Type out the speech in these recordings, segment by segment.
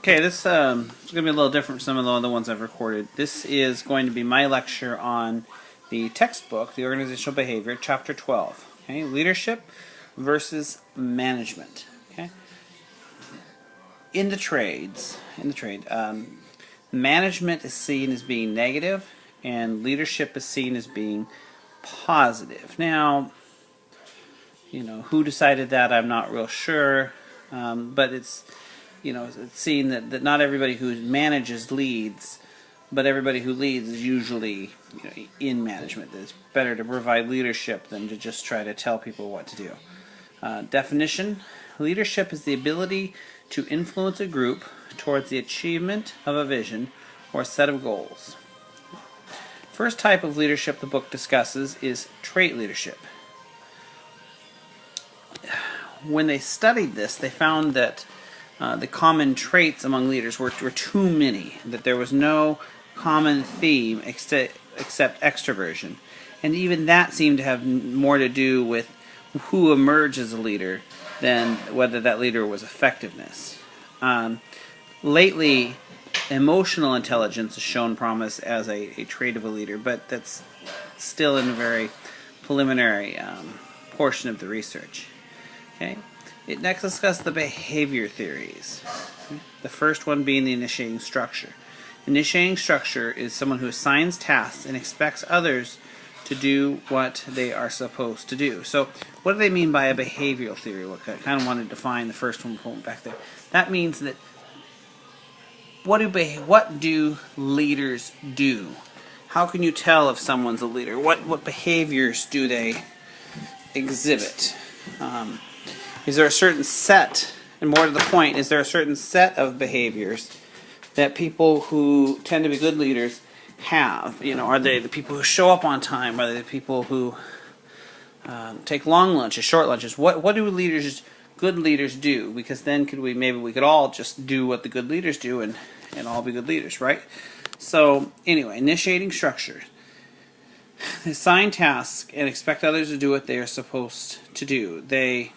Okay, this is going to be a little different from some of the other ones I've recorded. This is going to be my lecture on the textbook, The Organizational Behavior, Chapter 12. Okay, leadership versus management. Okay, in the trade, management is seen as being negative, and leadership is seen as being positive. Now, who decided that? I'm not real sure, but it's seen that not everybody who manages leads, but everybody who leads is usually in management. It's better to provide leadership than to just try to tell people what to do. Definition: leadership is the ability to influence a group towards the achievement of a vision or a set of goals. First type of leadership the book discusses is trait leadership. When they studied this, they found that the common traits among leaders were too many, that there was no common theme except extroversion. And even that seemed to have more to do with who emerged as a leader than whether that leader was effectiveness. Lately, emotional intelligence has shown promise as a trait of a leader, but that's still in a very preliminary portion of the research. Okay. It next discusses the behavior theories. The first one being the initiating structure. Initiating structure is someone who assigns tasks and expects others to do what they are supposed to do. So what do they mean by a behavioral theory? Look, I kind of want to define the first one back there. That means that what do leaders do? How can you tell if someone's a leader? What behaviors do they exhibit? Is there a certain set, and more to the point, is there a certain set of behaviors that people who tend to be good leaders have? Are they the people who show up on time? Are they the people who take long lunches, short lunches? What do good leaders do? Because then maybe we could all just do what the good leaders do and all be good leaders, right? So anyway, initiating structure. They assign tasks and expect others to do what they are supposed to do. They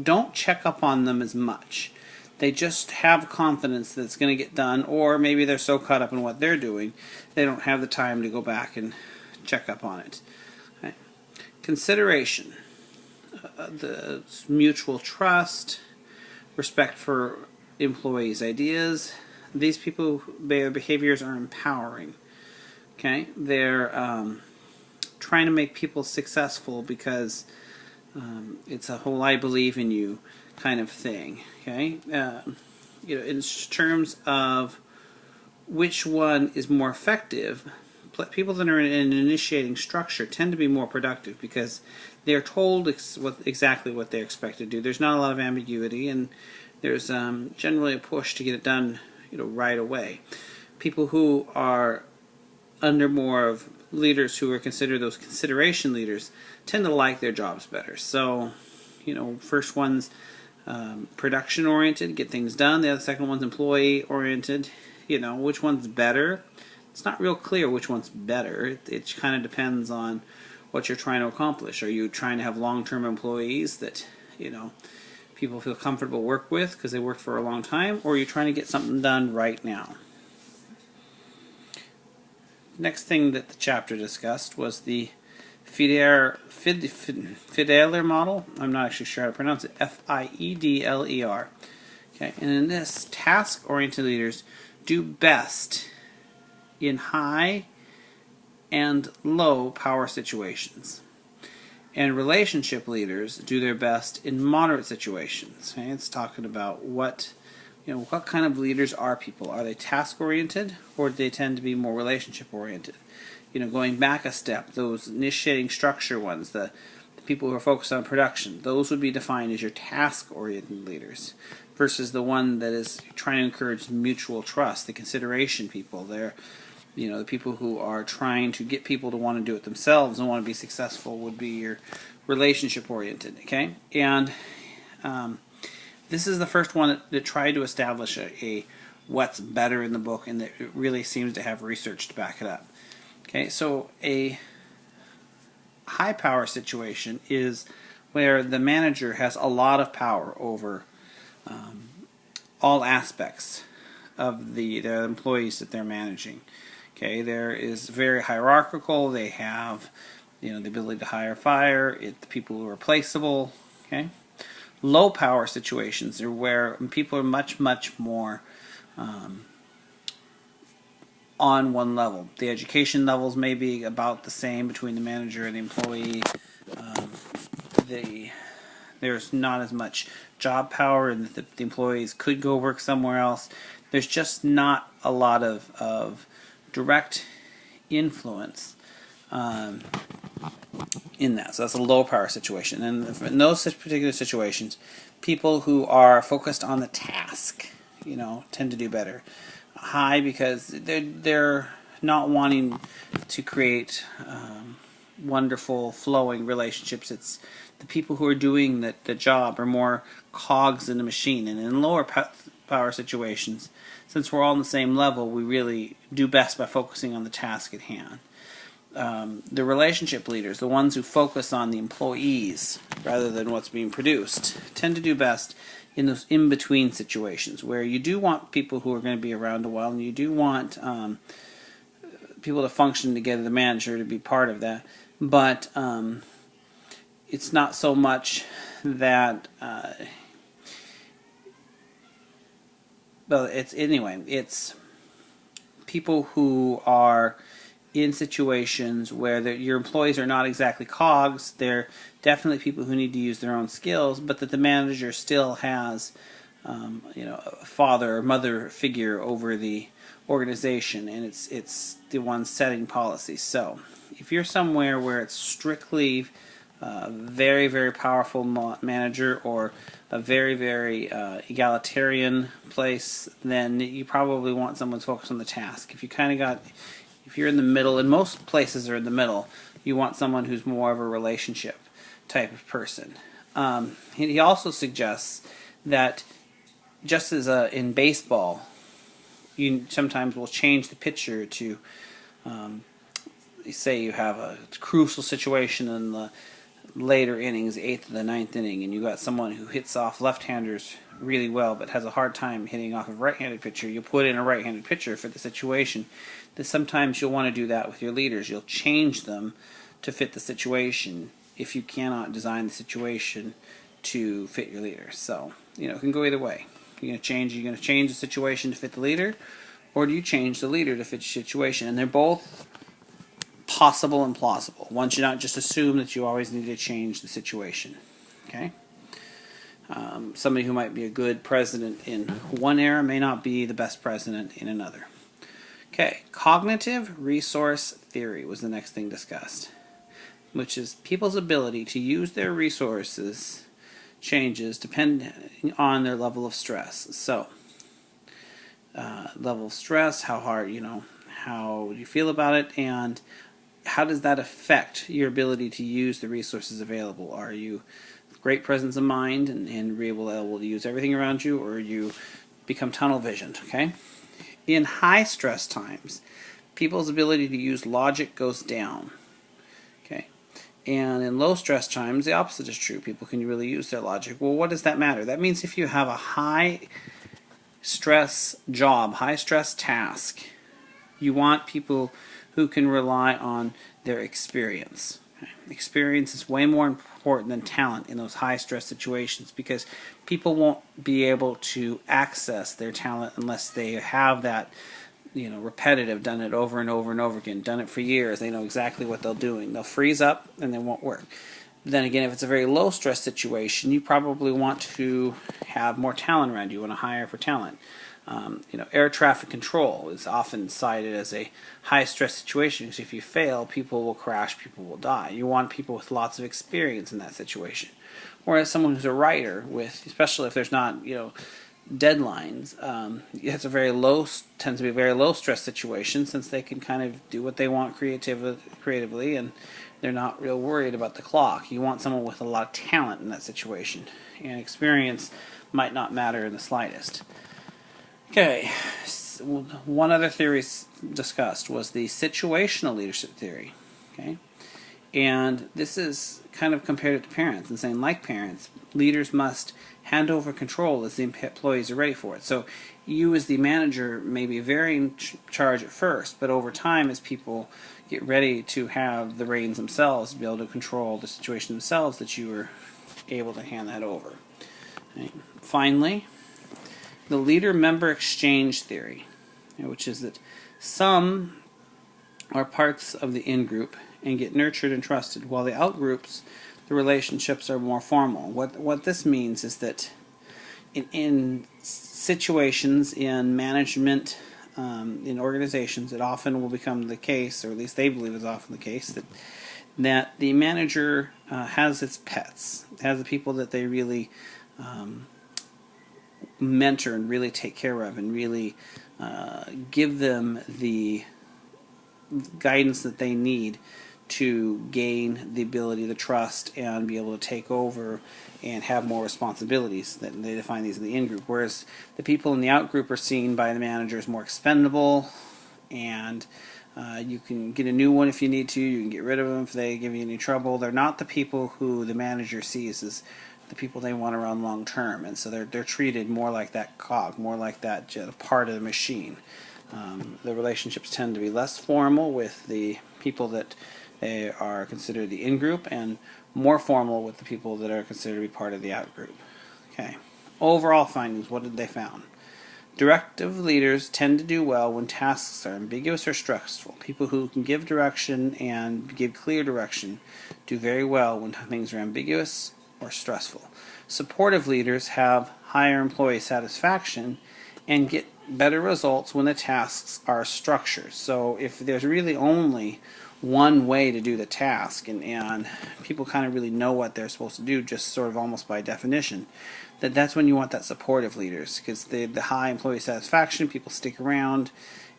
don't check up on them as much. They just have confidence that it's going to get done, or maybe they're so caught up in what they're doing they don't have the time to go back and check up on it. Okay. Consideration, the mutual trust, respect for employees' ideas. These people, their behaviors are empowering. Okay, they're trying to make people successful because it's a whole "I believe in you" kind of thing. Okay, in terms of which one is more effective, people that are in an initiating structure tend to be more productive because they're told exactly what they're expected to do. There's not a lot of ambiguity, and there's generally a push to get it done, right away. People who are under more of leaders who are considered those consideration leaders tend to like their jobs better. So, first one's production oriented, get things done. The second one's employee oriented. Which one's better? It's not real clear which one's better. It kind of depends on what you're trying to accomplish. Are you trying to have long-term employees that people feel comfortable work with because they worked for a long time, or are you trying to get something done right now? Next thing that the chapter discussed was the Fiedler model. I'm not actually sure how to pronounce it. Fiedler. Okay, and in this, task-oriented leaders do best in high and low power situations, and relationship leaders do their best in moderate situations. Okay, it's talking about what kind of leaders are people. Are they task-oriented, or do they tend to be more relationship-oriented? Going back a step, those initiating structure ones, the people who are focused on production, those would be defined as your task-oriented leaders, versus the one that is trying to encourage mutual trust, the consideration people. They're, the people who are trying to get people to want to do it themselves and want to be successful would be your relationship-oriented, okay? And this is the first one that tried to establish a what's better in the book, and that it really seems to have research to back it up. Okay, so a high power situation is where the manager has a lot of power over all aspects of the employees that they're managing. Okay, there is very hierarchical. They have, the ability to hire, fire. The people who are replaceable. Okay, low power situations are where people are much more on one level. The education levels may be about the same between the manager and the employee. There's not as much job power, and the employees could go work somewhere else. There's just not a lot of direct influence in that. So that's a low power situation. And in those particular situations, people who are focused on the task, tend to do better. High, because they're not wanting to create wonderful flowing relationships. It's the people who are doing the job are more cogs in the machine. And in lower power situations, since we're all on the same level, we really do best by focusing on the task at hand. The relationship leaders, the ones who focus on the employees rather than what's being produced, tend to do best in those in-between situations where you do want people who are going to be around a while, and you do want people to function together, the manager to be part of that, but it's not so much that it's people who are in situations where your employees are not exactly cogs. They're definitely people who need to use their own skills, but that the manager still has a father or mother figure over the organization, and it's the one setting policy. So if you're somewhere where it's strictly very, very powerful manager, or a very, very egalitarian place, then you probably want someone to focus on the task. If you're in the middle, and most places are in the middle, you want someone who's more of a relationship type of person. He also suggests that just as in baseball, you sometimes will change the pitcher to, say you have a crucial situation in the later innings, 8th or the 9th inning, and you got someone who hits off left-handers really well but has a hard time hitting off a right-handed pitcher. You'll put in a right-handed pitcher for the situation. That sometimes you'll want to do that with your leaders. You'll change them to fit the situation if you cannot design the situation to fit your leader. So, it can go either way. You're going to change the situation to fit the leader, or do you change the leader to fit your situation? And they're both possible and plausible. One should not just assume that you always need to change the situation. Okay? Somebody who might be a good president in one era may not be the best president in another. Okay, cognitive resource theory was the next thing discussed, which is people's ability to use their resources changes depending on their level of stress. So, level of stress, how hard, how you feel about it, and how does that affect your ability to use the resources available? Are you great presence of mind and able to use everything around you, or you become tunnel visioned? Okay. In high stress times, people's ability to use logic goes down. Okay. And in low stress times, the opposite is true. People can really use their logic. Well, what does that matter? That means if you have a high stress job, high stress task, you want people who can rely on their experience. Okay? Experience is way more important than talent in those high stress situations, because people won't be able to access their talent unless they have that, repetitive, done it over and over and over again, done it for years. They know exactly what they're doing. They'll freeze up and they won't work. Then again, if it's a very low stress situation, you probably want to have more talent around you. You want to hire for talent. Air traffic control is often cited as a high stress situation, because if you fail, people will crash, people will die. You want people with lots of experience in that situation. Whereas someone who's a writer, especially if there's not deadlines, it's tends to be a very low stress situation, since they can kind of do what they want creatively, and they're not real worried about the clock. You want someone with a lot of talent in that situation, and experience might not matter in the slightest. Okay, one other theory discussed was the situational leadership theory. Okay, and this is kind of compared it to parents, and saying, like parents, leaders must hand over control as the employees are ready for it. So you as the manager may be very in charge at first, but over time, as people get ready to have the reins themselves, be able to control the situation themselves, that you are able to hand that over. Okay. Finally, the leader-member exchange theory, which is that some are parts of the in-group and get nurtured and trusted, while the out-groups, the relationships are more formal. What this means is that in situations, in management, in organizations, it often will become the case, or at least they believe is often the case, that the manager has its pets, has the people that they really mentor and really take care of, and really give them the guidance that they need to gain the ability to trust and be able to take over and have more responsibilities. That they define these in the in-group, whereas the people in the out-group are seen by the manager as more expendable, and you can get a new one if you need to, you can get rid of them if they give you any trouble. They're not the people who the manager sees as the people they want around long term, and so they're treated more like that cog, more like that part of the machine. The relationships tend to be less formal with the people that they are considered the in-group, and more formal with the people that are considered to be part of the out-group. Okay. Overall findings, what did they found? Directive leaders tend to do well when tasks are ambiguous or stressful. People who can give direction and give clear direction do very well when things are ambiguous or stressful. Supportive leaders have higher employee satisfaction and get better results when the tasks are structured. So if there's really only one way to do the task, and people kind of really know what they're supposed to do, just sort of almost by definition, that's when you want that supportive leaders, because the high employee satisfaction, people stick around,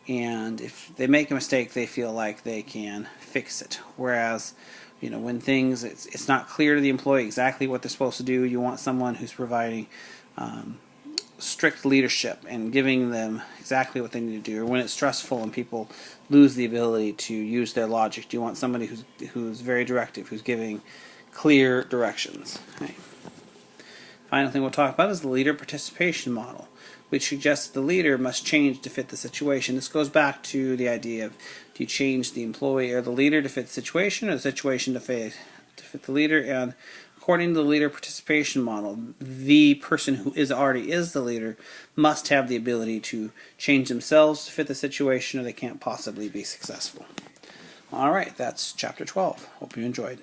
and if they make a mistake, they feel like they can fix it. Whereas, when things, it's not clear to the employee exactly what they're supposed to do, you want someone who's providing strict leadership and giving them exactly what they need to do. Or when it's stressful and people lose the ability to use their logic, do you want somebody who's very directive, who's giving clear directions? Okay. Final thing we'll talk about is the leader participation model, which suggests the leader must change to fit the situation. This goes back to the idea of, do you change the employee or the leader to fit the situation, or the situation to fit the leader? And according to the leader participation model, the person who already is the leader must have the ability to change themselves to fit the situation, or they can't possibly be successful. All right, that's Chapter 12. Hope you enjoyed.